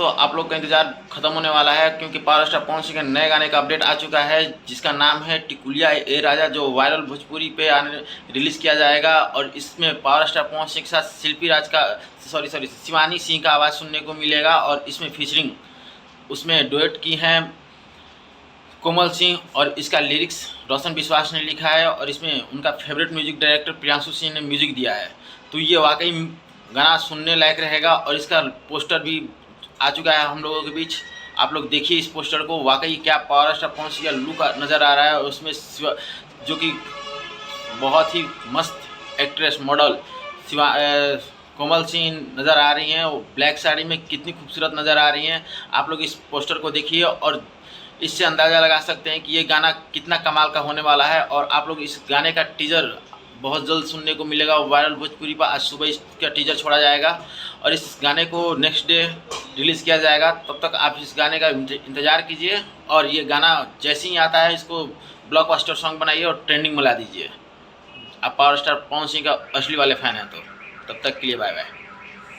दोस्तों, आप लोग का इंतज़ार ख़त्म होने वाला है क्योंकि पावर स्टार पवन सिंह के नए गाने का अपडेट आ चुका है जिसका नाम है टिकुलिया ए राजा, जो वायरल भोजपुरी पे रिलीज़ किया जाएगा। और इसमें पावर स्टार पवन सिंह के साथ शिल्पी राज का शिवानी सिंह का आवाज़ सुनने को मिलेगा। और इसमें फीचरिंग उसमें डुएट की हैं कोमल सिंह, और इसका लिरिक्स रोशन विश्वास ने लिखा है और इसमें उनका favourite music director Priyanshu Singh ने म्यूजिक दिया है। तो ये वाकई गाना सुनने लायक रहेगा। और इसका पोस्टर भी आ चुका है हम लोगों के बीच। आप लोग देखिए इस पोस्टर को, वाकई क्या पावर स्टार पवन सिंह का लुक नज़र आ रहा है। और उसमें जो कि बहुत ही मस्त एक्ट्रेस मॉडल कोमल सिंह नज़र आ रही हैं। वो ब्लैक साड़ी में कितनी खूबसूरत नज़र आ रही हैं। आप लोग इस पोस्टर को देखिए और इससे अंदाज़ा लगा सकते हैं कि ये गाना कितना कमाल का होने वाला है। और आप लोग इस गाने का टीज़र बहुत जल्द सुनने को मिलेगा वायरल भोजपुरी पर। आज सुबह इसका टीज़र छोड़ा जाएगा और इस गाने को नेक्स्ट डे रिलीज़ किया जाएगा। तब तक आप इस गाने का इंतज़ार कीजिए और ये गाना जैसे ही आता है इसको ब्लॉकबस्टर सॉन्ग बनाइए और ट्रेंडिंग में ला दीजिए। आप पावर स्टार पवन सिंह का असली वाले फ़ैन हैं तो तब तक के लिए बाय बाय।